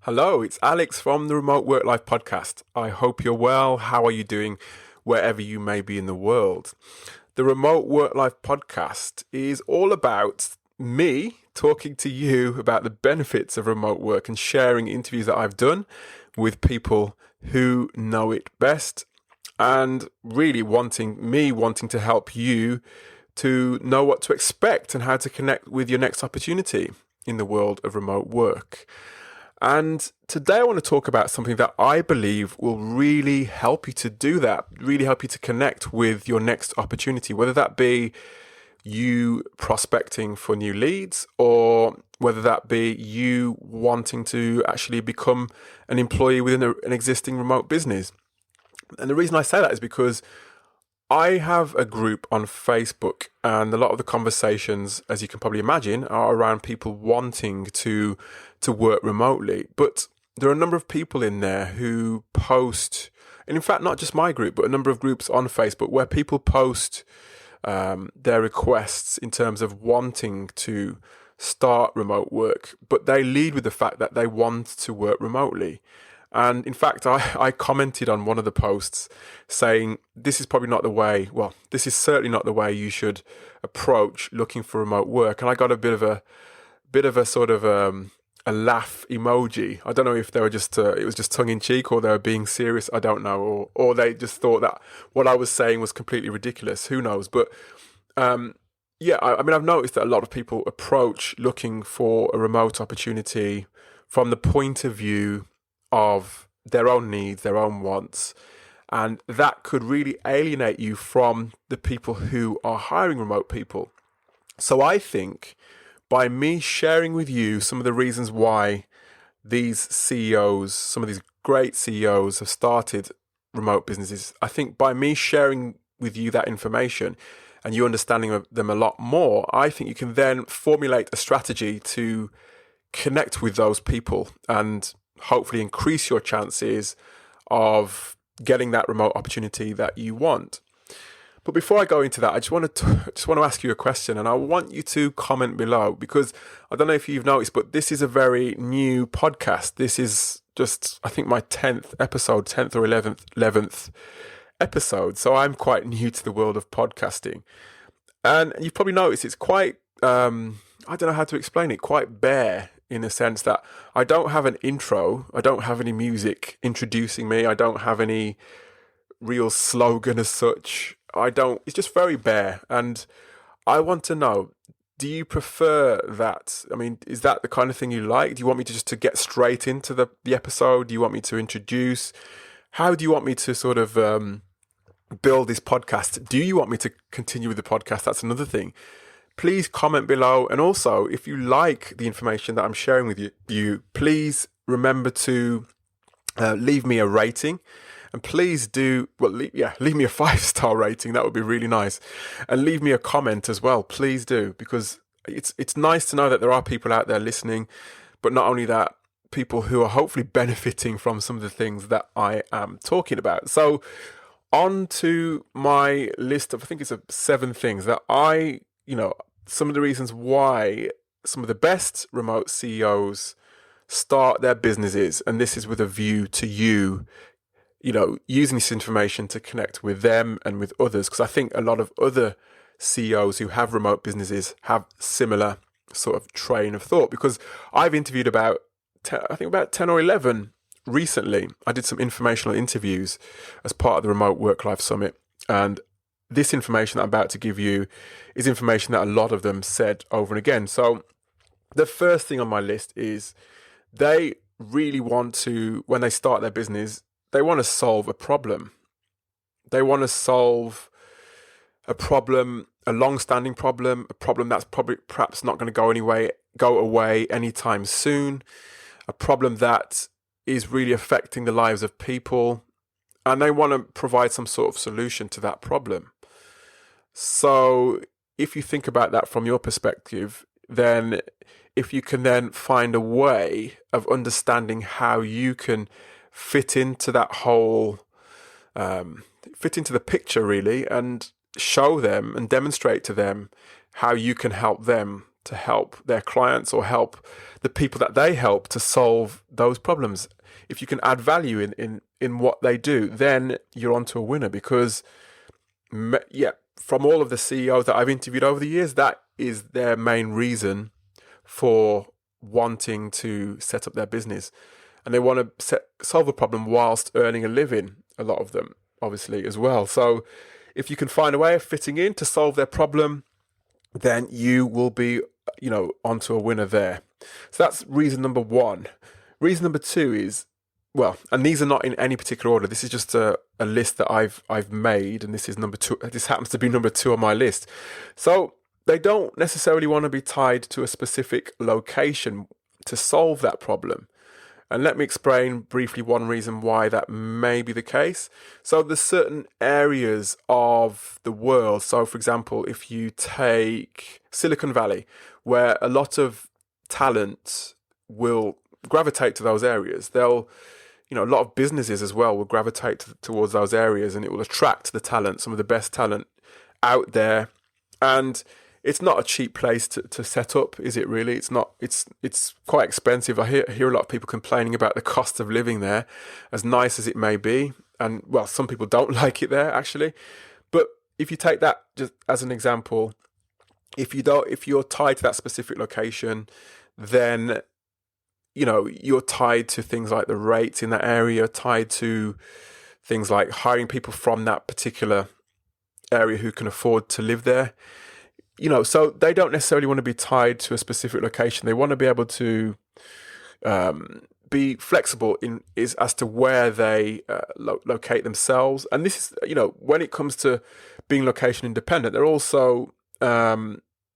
Hello, it's Alex from the Remote Work Life podcast. I hope you're well. How are you doing wherever you may be in the world? The Remote Work Life podcast is all about me talking to you about the benefits of remote work and sharing interviews that I've done with people who know it best, and really wanting to help you to know what to expect and how to connect with your next opportunity in the world of remote work. And today I want to talk about something that I believe will really help you to do that, really help you to connect with your next opportunity, whether that be you prospecting for new leads or whether that be you wanting to actually become an employee within an existing remote business. And the reason I say that is because I have a group on Facebook, and a lot of the conversations, as you can probably imagine, are around people wanting to work remotely. But there are a number of people in there who post, and in fact, not just my group, but a number of groups on Facebook where people post their requests in terms of wanting to start remote work, but they lead with the fact that they want to work remotely. And in fact, I commented on one of the posts saying, this is certainly not the way you should approach looking for remote work. And I got a bit of a sort of a laugh emoji. I don't know if they were it was just tongue in cheek, or they were being serious. I don't know. Or they just thought that what I was saying was completely ridiculous. Who knows? But I mean, I've noticed that a lot of people approach looking for a remote opportunity from the point of view of their own needs, their own wants, and that could really alienate you from the people who are hiring remote people. So I think by me sharing with you some of the reasons why these CEOs, some of these great CEOs have started remote businesses, I think by me sharing with you that information and you understanding them a lot more, I think you can then formulate a strategy to connect with those people and hopefully increase your chances of getting that remote opportunity that you want. But before I go into that, I just want to ask you a question, and I want you to comment below, because I don't know if you've noticed, but this is a very new podcast. This is just, I think, my 10th or 11th episode. So I'm quite new to the world of podcasting. And you've probably noticed it's quite, I don't know how to explain it, quite bare, in the sense that I don't have an intro, I don't have any music introducing me, I don't have any real slogan as such. It's just very bare. And I want to know, do you prefer that? I mean, is that the kind of thing you like? Do you want me to get straight into the episode? Do you want me to introduce? How do you want me to sort of build this podcast? Do you want me to continue with the podcast? That's another thing. Please comment below. And also, if you like the information that I'm sharing with you, please remember to leave me a rating. And please leave me a 5-star rating. That would be really nice. And leave me a comment as well. Please do, because it's nice to know that there are people out there listening. But not only that, people who are hopefully benefiting from some of the things that I am talking about. So on to my list of, I think it's 7 things that some of the reasons why some of the best remote CEOs start their businesses, and this is with a view to you, using this information to connect with them and with others, because I think a lot of other CEOs who have remote businesses have similar sort of train of thought, because I've interviewed about 10 or 11 recently. I did some informational interviews as part of the Remote Work Life Summit, and this information that I'm about to give you is information that a lot of them said over and again. So the first thing on my list is they really want to, when they start their business, they want to solve a problem. They want to solve a problem, a long-standing problem, a problem that's perhaps not going to go away anytime soon, a problem that is really affecting the lives of people, and they want to provide some sort of solution to that problem. So if you think about that from your perspective, then if you can then find a way of understanding how you can fit into that whole, fit into the picture really, and show them and demonstrate to them how you can help them to help their clients or help the people that they help to solve those problems. If you can add value in what they do, then you're onto a winner. Because from all of the CEOs that I've interviewed over the years, that is their main reason for wanting to set up their business. And they want to solve a problem whilst earning a living, a lot of them, obviously, as well. So if you can find a way of fitting in to solve their problem, then you will be, onto a winner there. So that's reason number one. Reason number two is, and these are not in any particular order. This is just a list that I've made, and this is number two. This happens to be number two on my list. So they don't necessarily want to be tied to a specific location to solve that problem. And let me explain briefly one reason why that may be the case. So there's certain areas of the world. So for example, if you take Silicon Valley, where a lot of talent will gravitate to those areas, a lot of businesses as well will gravitate towards those areas, and it will attract the talent, some of the best talent out there. And it's not a cheap place to set up, is it really? It's not. It's quite expensive. I hear a lot of people complaining about the cost of living there, as nice as it may be. And some people don't like it there, actually. But if you take that just as an example, if you're tied to that specific location, then you're tied to things like the rates in that area, tied to things like hiring people from that particular area who can afford to live there. So they don't necessarily want to be tied to a specific location. They want to be able to be flexible as to where they locate themselves. And this is, when it comes to being location independent, they're also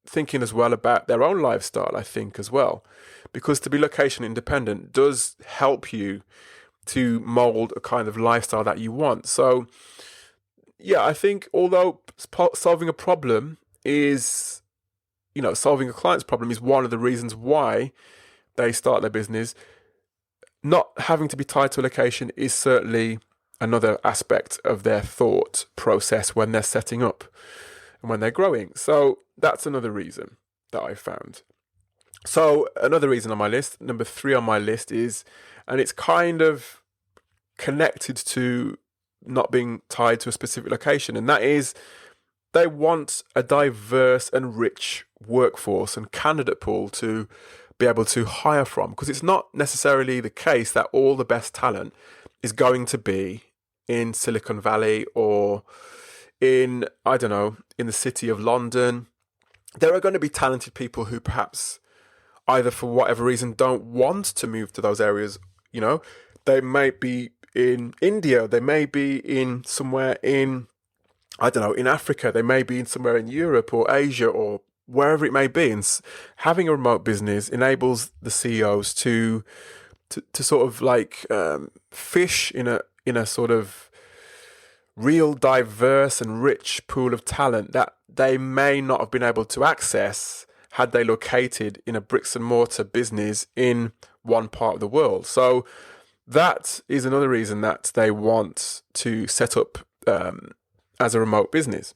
thinking as well about their own lifestyle, I think, as well. Because to be location independent does help you to mold a kind of lifestyle that you want. So, I think although solving a problem is, solving a client's problem is one of the reasons why they start their business, not having to be tied to a location is certainly another aspect of their thought process when they're setting up and when they're growing. So that's another reason that I found. So another reason on my list, number 3 on my list is, and it's kind of connected to not being tied to a specific location, and that is they want a diverse and rich workforce and candidate pool to be able to hire from, because it's not necessarily the case that all the best talent is going to be in Silicon Valley or in the city of London. There are going to be talented people who perhaps either for whatever reason don't want to move to those areas. They may be in India, they may be in somewhere in Africa, they may be in somewhere in Europe or Asia or wherever it may be. And having a remote business enables the CEOs to sort of fish in a sort of real diverse and rich pool of talent that they may not have been able to access had they located in a bricks and mortar business in one part of the world. So that is another reason that they want to set up as a remote business.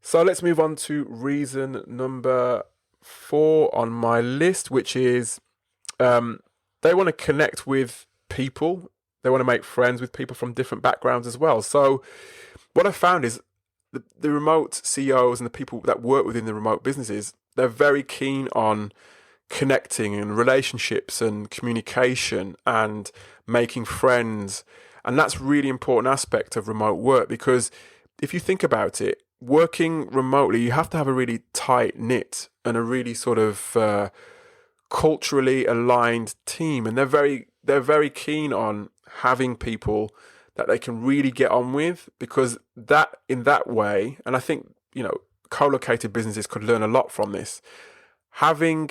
So let's move on to reason number 4 on my list, which is they want to connect with people. They want to make friends with people from different backgrounds as well. So what I found is the remote CEOs and the people that work within the remote businesses, they're very keen on connecting and relationships and communication and making friends. And that's a really important aspect of remote work, because if you think about it, working remotely, you have to have a really tight knit and a really sort of culturally aligned team. And they're very keen on having people that they can really get on with, because that in that way, and I think, co-located businesses could learn a lot from this, having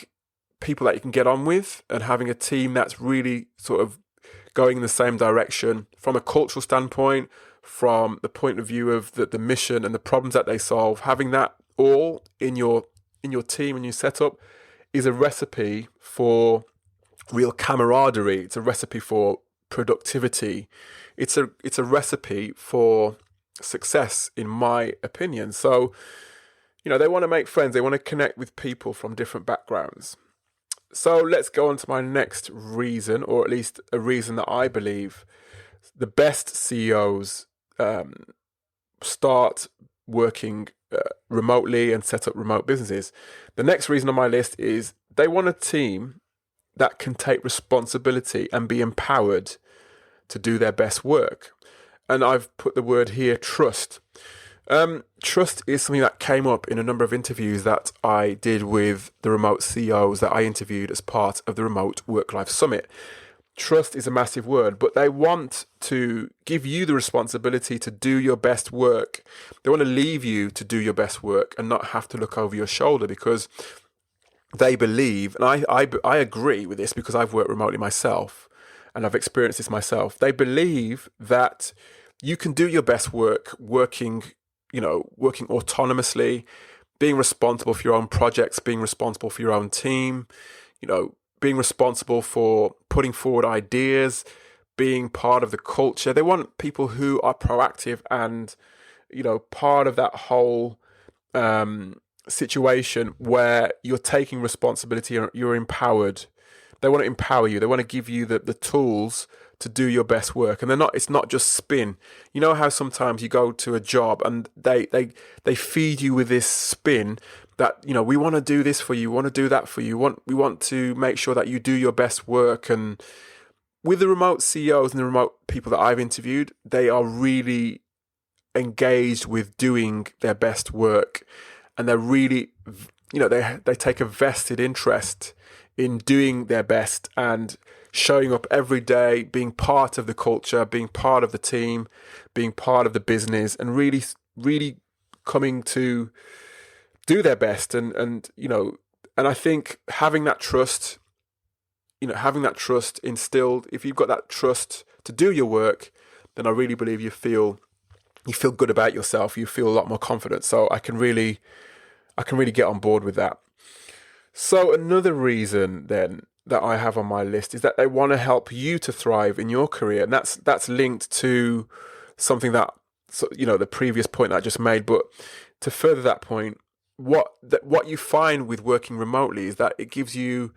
people that you can get on with and having a team that's really sort of going in the same direction from a cultural standpoint, from the point of view of the mission and the problems that they solve, having that all in your team and your setup is a recipe for real camaraderie. It's a recipe for productivity. It's a recipe for success, in my opinion. So, they want to make friends. They want to connect with people from different backgrounds. So let's go on to my next reason, or at least a reason that I believe the best CEOs start working remotely and set up remote businesses. The next reason on my list is they want a team that can take responsibility and be empowered to do their best work. And I've put the word here, trust. Trust is something that came up in a number of interviews that I did with the remote CEOs that I interviewed as part of the Remote Work-Life Summit. Trust is a massive word, but they want to give you the responsibility to do your best work. They want to leave you to do your best work and not have to look over your shoulder, because they believe, and I agree with this because I've worked remotely myself and I've experienced this myself. They believe that you can do your best work working autonomously, being responsible for your own projects, being responsible for your own team, being responsible for putting forward ideas, being part of the culture. They want people who are proactive and, part of that whole situation where you're taking responsibility and you're empowered. They want to empower you. They want to give you the tools to do your best work. And it's not just spin. You know how sometimes you go to a job and they feed you with this spin that, we want to do this for you, we want to do that for you, we want to make sure that you do your best work. And with the remote CEOs and the remote people that I've interviewed, they are really engaged with doing their best work. And they're really, they take a vested interest in doing their best and showing up every day, being part of the culture, being part of the team, being part of the business, and really, really coming to do their best. And I think having that trust instilled, if you've got that trust to do your work, then I really believe you feel good about yourself. You feel a lot more confident. So I can really get on board with that. So another reason then that I have on my list is that they want to help you to thrive in your career. And that's linked to something that, the previous point that I just made. But to further that point, what you find with working remotely is that it gives you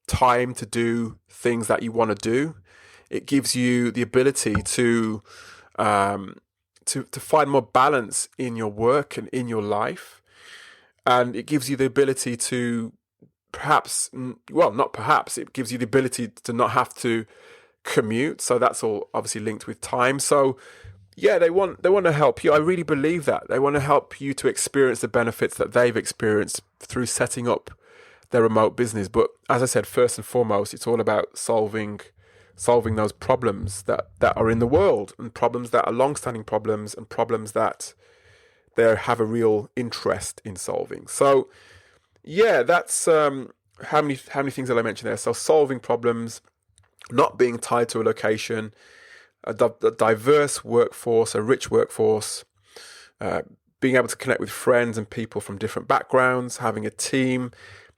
time to do things that you want to do. It gives you the ability to find more balance in your work and in your life. And it gives you the ability to it gives you the ability to not have to commute. So that's all obviously linked with time. So yeah, they want to help you. I really believe that. They want to help you to experience the benefits that they've experienced through setting up their remote business. But as I said, first and foremost, it's all about solving those problems that are in the world, and problems that are long-standing problems, and problems that they have a real interest in solving. So yeah, that's how many things did I mention there? So solving problems, not being tied to a location, a diverse workforce, a rich workforce, being able to connect with friends and people from different backgrounds, having a team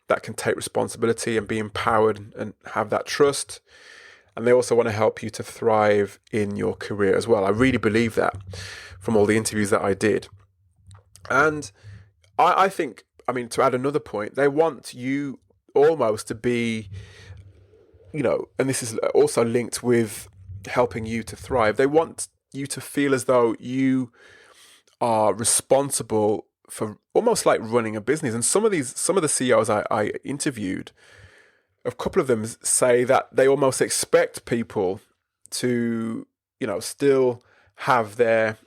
that can take responsibility and be empowered and have that trust. And they also want to help you to thrive in your career as well. I really believe that from all the interviews that I did. And I think, to add another point, they want you almost to be, and this is also linked with helping you to thrive. They want you to feel as though you are responsible for almost like running a business. And some of the CEOs I interviewed, a couple of them say that they almost expect people to, still have their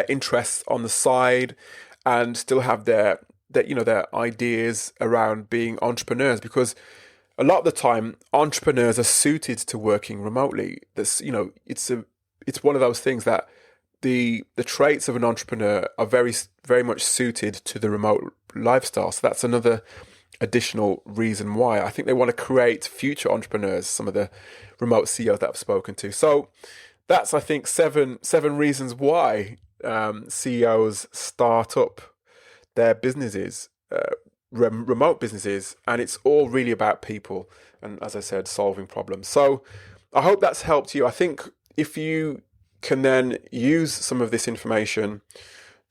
interests on the side and still have their ideas around being entrepreneurs, because a lot of the time entrepreneurs are suited to working remotely. It's one of those things that the traits of an entrepreneur are very, very much suited to the remote lifestyle. So that's another additional reason why I think they want to create future entrepreneurs, some of the remote CEOs that I've spoken to. So that's, I think, seven reasons why CEOs start up their businesses, remote businesses, and it's all really about people and, as I said, solving problems. So I hope that's helped you. I think if you can then use some of this information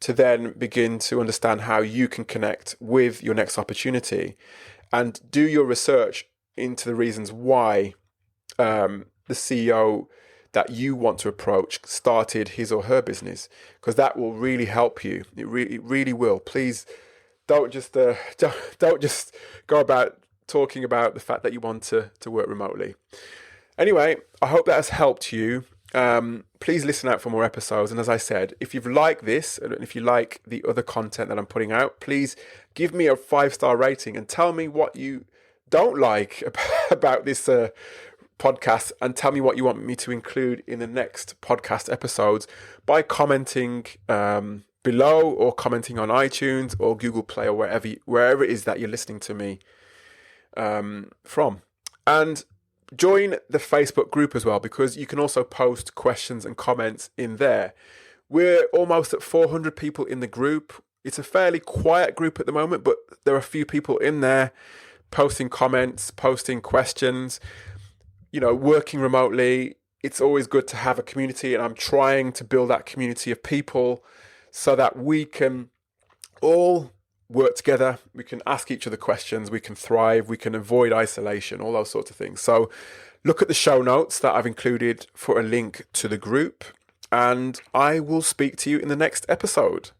to then begin to understand how you can connect with your next opportunity and do your research into the reasons why the CEO that you want to approach started his or her business, because that will really help you. It really will. Please don't just go about talking about the fact that you want to work remotely. Anyway, I hope that has helped you. Please listen out for more episodes. And as I said, if you've liked this and if you like the other content that I'm putting out, please give me a 5-star rating and tell me what you don't like about this podcast, and tell me what you want me to include in the next podcast episodes by commenting below, or commenting on iTunes or Google Play, or wherever it is that you're listening to me from. And join the Facebook group as well, because you can also post questions and comments in there. We're almost at 400 people in the group. It's a fairly quiet group at the moment, but there are a few people in there posting comments, posting questions. You know, working remotely, it's always good to have a community, and I'm trying to build that community of people so that we can all work together, we can ask each other questions, we can thrive, we can avoid isolation, all those sorts of things. So look at the show notes that I've included for a link to the group, and I will speak to you in the next episode.